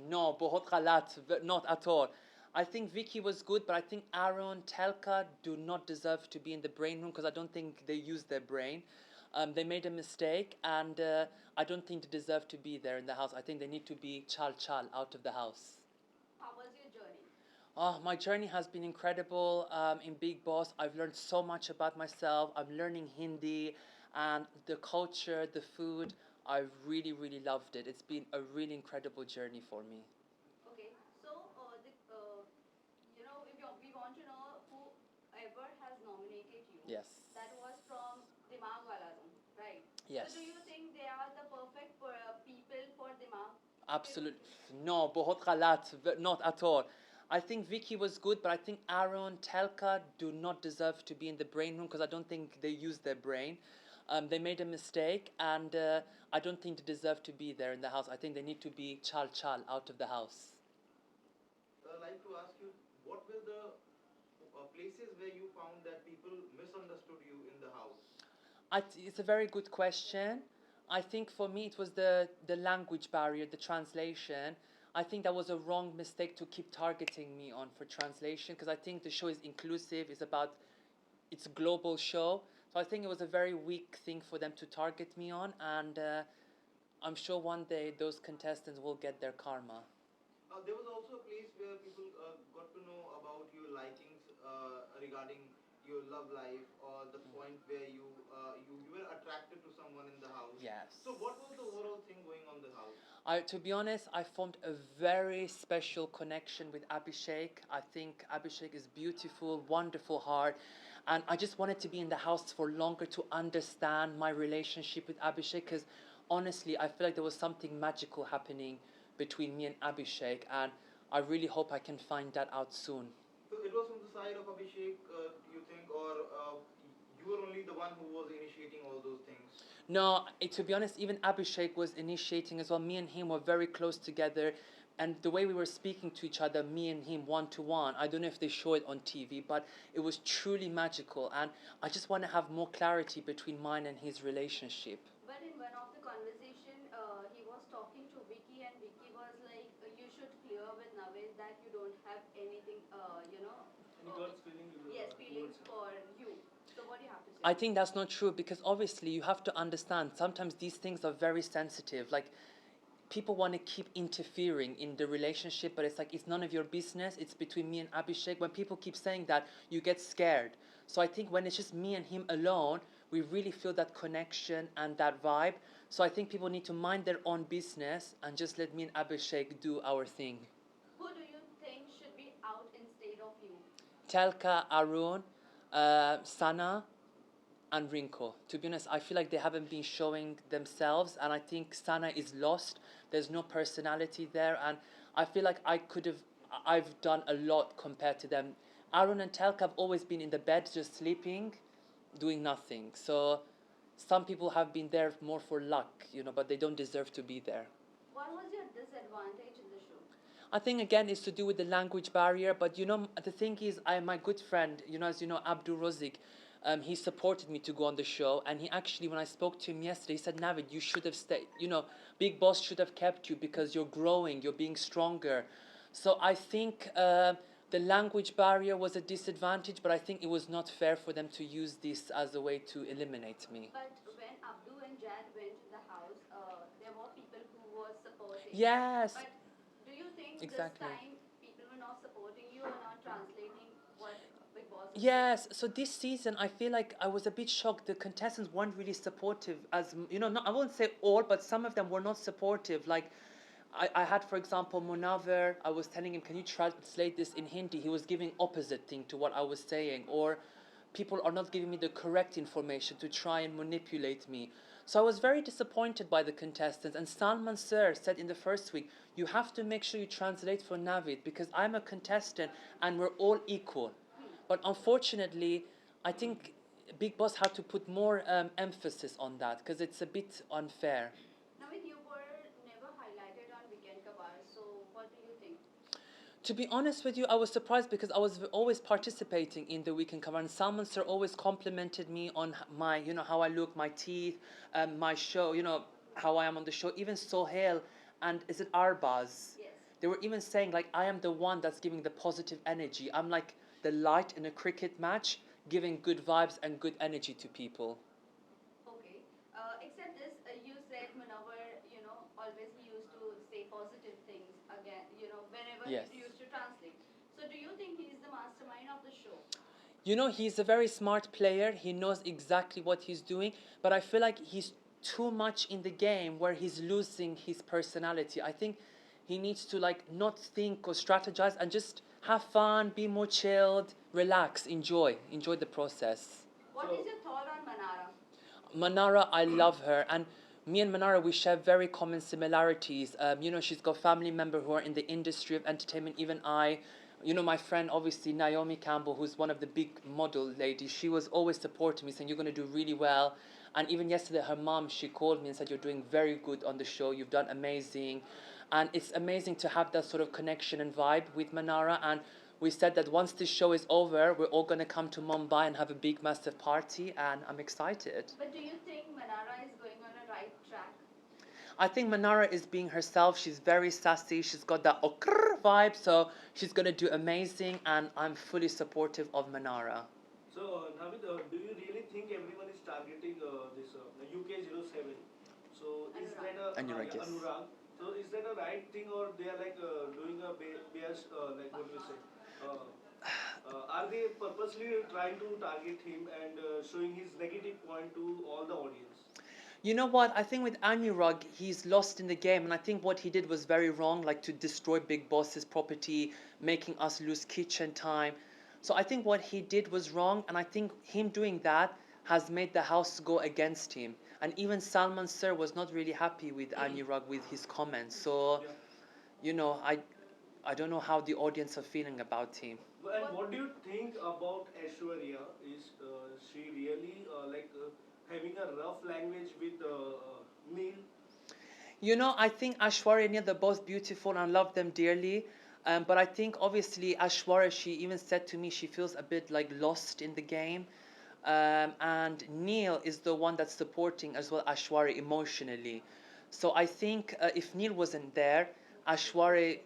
No, बहुत गलत, not at all. I think Vicky was good, but I think Aaron, Tahalka do not deserve to be in the brain room because I don't think they used their brain. They made a mistake, and I don't think they deserve to be there in the house. I think they need to be chal chal out of the house. How was your journey? Oh, my journey has been incredible. In Big Boss, I've learned so much about myself. I'm learning Hindi and the culture, the food. I really, really loved it. It's been a really incredible journey for me. Okay, so we want to know whoever has nominated you. Yes. That was from Dimag Wala Room, right? So Yes. do you think they are the perfect people for Dimag? Absolutely. No, बहुत गलत, not at all. I think Vicky was good, but I think Aaron, Tahalka do not deserve to be in the brain room because I don't think they used their brain. They made a mistake, and I don't think they deserve to be there in the house. I think they need to be chal chal out of the house. Like to ask you, what were the places where you found that people misunderstood you in the house? It's a very good question. I think for me it was the language barrier, the translation. I think that was a wrong mistake to keep targeting me on for translation because I think the show is inclusive. It's a global show, so I think it was a very weak thing for them to target me on, and I'm sure one day those contestants will get their karma. There was also a place where people got to know about your likings regarding your love life or the point where you were attracted to someone in the house. Yes. So what was the overall thing going on in the house? To be honest, I formed a very special connection with Abhishek. I think Abhishek is beautiful, wonderful heart, and I just wanted to be in the house for longer to understand my relationship with Abhishek. Because honestly, I feel like there was something magical happening between me and Abhishek, and I really hope I can find that out soon. So it was from the side of Abhishek, do you think, or you were only the one who was initiating all those things? No, to be honest, even Abhishek was initiating as well. Me and him were very close together. And the way we were speaking to each other, me and him one to one, I don't know if they show it on TV, but it was truly magical. And I just want to have more clarity between mine and his relationship. But in one of the conversation, he was talking to Vicky, and Vicky was like, "You should clear with Naved that you don't have anything, Any girl's feeling yes, feelings for you." So what do you have to say? I think that's not true because obviously you have to understand sometimes these things are very sensitive. Like people want to keep interfering in the relationship, but it's like it's none of your business. It's between me and Abhishek. When people keep saying that, you get scared. So I think when it's just me and him alone, we really feel that connection and that vibe. So I think people need to mind their own business and just let me and Abhishek do our thing. Who do you think should be out instead of you? Telka, Arun, Sana, and Rinko. To be honest, I feel like they haven't been showing themselves, and I think Sana is lost. There's no personality there, and I feel like I've done a lot compared to them. Aaron and Telka have always been in the bed, just sleeping, doing nothing. So some people have been there more for luck, but they don't deserve to be there. What was your disadvantage in the show? I think again it's to do with the language barrier, but the thing is, my good friend, as you know, Abdul Razik, he supported me to go on the show, and he actually, when I spoke to him yesterday, he said, Navid, you should have stayed. Big Boss should have kept you because you're growing, you're being stronger. So I think the language barrier was a disadvantage, but I think it was not fair for them to use this as a way to eliminate me. But when Abdu and Jad went to the house, there were people who were supporting. Yes. But do you think Exactly. this time people were not supporting you or not translating what Big Boss is Yes, so this season I feel like I was a bit shocked. The contestants weren't really supportive, not, I won't say all, but some of them were not supportive. Like, I had, for example, Munaver, I was telling him, can you translate this in Hindi? He was giving opposite thing to what I was saying. Or people are not giving me the correct information to try and manipulate me. So I was very disappointed by the contestants. And Salman Sir said in the first week, you have to make sure you translate for Navid because I'm a contestant and we're all equal. But unfortunately, I think Big Boss had to put more emphasis on that because it's a bit unfair. Navid, you were never highlighted on Weekend Kabar, so what do you think? To be honest with you, I was surprised because I was always participating in the weekend cover, and Salman Sir always complimented me on my, how I look, my teeth, my show, how I am on the show. Even Sohail and is it Arbaz? Yes. They were even saying like I am the one that's giving the positive energy. I'm like the light in a cricket match, giving good vibes and good energy to people. Okay. Except this, you said Munawar, always he used to say positive things again, whenever he Yes. used to translate. So do you think he is the mastermind of the show? You know, he's a very smart player. He knows exactly what he's doing, but I feel like he's too much in the game where he's losing his personality. I think he needs to like not think or strategize and just have fun, be more chilled, relax, enjoy the process. What is your thought on Manara? Manara, I love her, and me and Manara, we share very common similarities. You know, she's got family members who are in the industry of entertainment. Even I, you know, my friend, obviously Naomi Campbell, who's one of the big model ladies, she was always supporting me, saying you're going to do really well. And even yesterday, her mom, she called me and said you're doing very good on the show. You've done amazing, and it's amazing to have that sort of connection and vibe with Manara. And we said that once this show is over, we're all going to come to Mumbai and have a big, massive party, and I'm excited. But do you think Manara is going on a right track? I think Manara is being herself. She's very sassy. She's got that okr vibe, so she's going to do amazing, and I'm fully supportive of Manara. So, Navid, do you really think everyone is targeting this UK07? So, is that a Anurag, yes. Anurag? So, is that a right thing, or they are like doing a bias, like what do we say? Are they purposely trying to target him and showing his negative point to all the audience? You know what? I think with Anurag, he's lost in the game, and I think what he did was very wrong, like to destroy Big Boss's property, making us lose kitchen time. So I think what he did was wrong, and I think him doing that has made the house go against him. And even Salman Sir was not really happy with Anurag with his comments. So, Yeah. you know, I don't know how the audience are feeling about him. And what do you think about Aishwarya? Is she really having a rough language with Neil? You know, I think Ashwarya and Neil, they're both beautiful and I love them dearly. But I think obviously Ashwarya, she even said to me she feels a bit like lost in the game. And Neil is the one that's supporting as well Ashwarya emotionally. So I think if Neil wasn't there, Ashwarya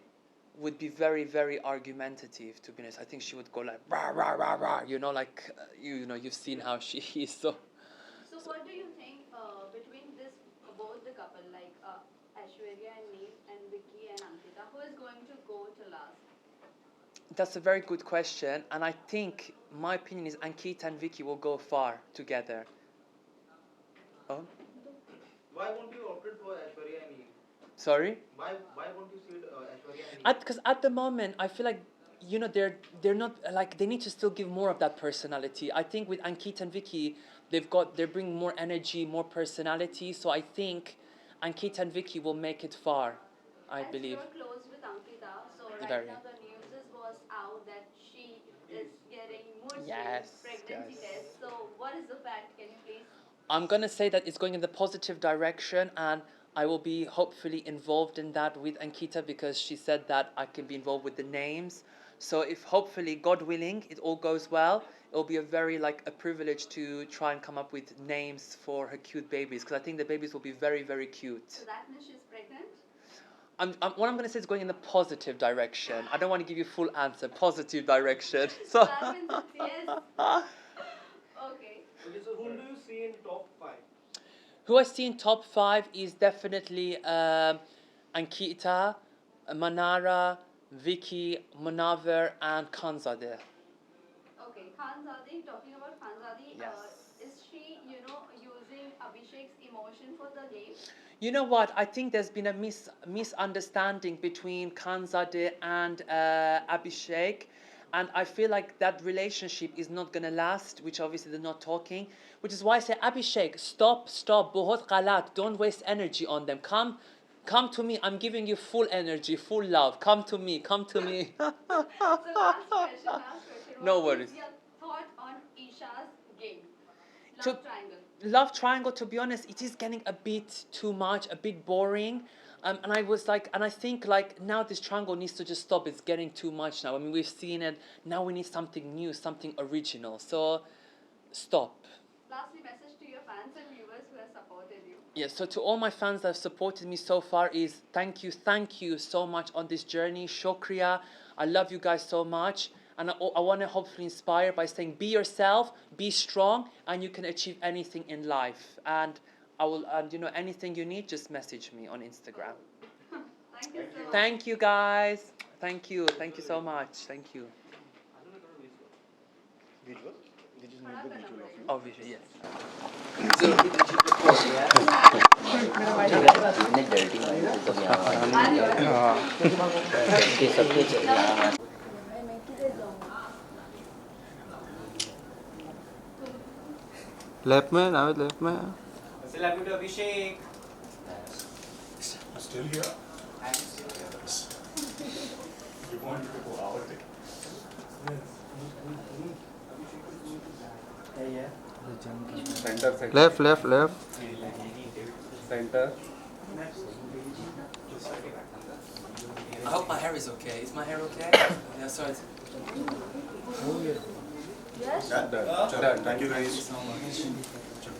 would be very, very argumentative, to be honest. I think she would go like, rah, rah, rah, rah, you know, like, you know, you've seen how she is. So So what do you think between this both the couple like Aishwarya and Neil and Vicky and Ankita, who is going to go to last? that's a very good question. And I think my opinion is Ankita and Vicky will go far together. Oh, Why won't you opt for Aishwarya and Neil? sorry? Why won't you see Aishwarya and Neil? Because at the moment, I feel like you know they're not like they need to still give more of that personality. I think with Ankita and Vicky, they're bringing more energy, more personality. So I think Ankita and Vicky will make it far. I As believe. you're close with Ankita, so right Very. now the news was out that she is getting mood swings, Yes, pregnancy yes. test. So what is the fact? Can you please? I'm gonna say that it's going in the positive direction, and I will be hopefully involved in that with Ankita because she said that I can be involved with the names. So if hopefully, God willing, it all goes well, it'll be a very like a privilege to try and come up with names for her cute babies because I think the babies will be very, very cute. So that means she's pregnant. What I'm going to say is going in the positive direction. I don't want to give you full answer. Positive direction. So So. that means it's yes. Okay. Okay, so whom do you see in top five? Who I see in top five is definitely Ankita, Manara, Vicky, Munaver, and Khanzadeh. Okay. Khanzadi, talking about Khanzadi, Yes. is she, using Abhishek's emotion for the game? You know what? I think there's been a misunderstanding between Khanzadeh and Abhishek. And I feel like that relationship is not going to last, which obviously they're not talking. Which is why I say, Abhishek, stop, bahut galat. Don't waste energy on them. Come to me. I'm giving you full energy, full love. Come to me. So last question. No What worries. is your thought on Isha's game? To- Love triangle. Love Triangle, to be honest, it is getting a bit too much, a bit boring. And I was like, and I think like now this triangle needs to just stop. It's getting too much now. I mean, we've seen it. Now we need something new, something original. So, stop. Lastly, message message to your fans and viewers who have supported you? Yeah, so to all my fans that have supported me so far is thank you so much on this journey. Shukriya. I love you guys so much. And I want to hopefully inspire by saying be yourself, be strong, and you can achieve anything in life. And anything you need, just message me on Instagram. Thank you so much. Thank you guys. Thank you so much. Thank you. Visual? They just need the visual of you. Oh, visual, yes. Left में Naved left में Celebrity Abhishek. Still here? You want to go out? Center, center. left Center. I hope my hair is okay. Is my hair okay? Yeah, sorry. Done. Thank you guys. So much.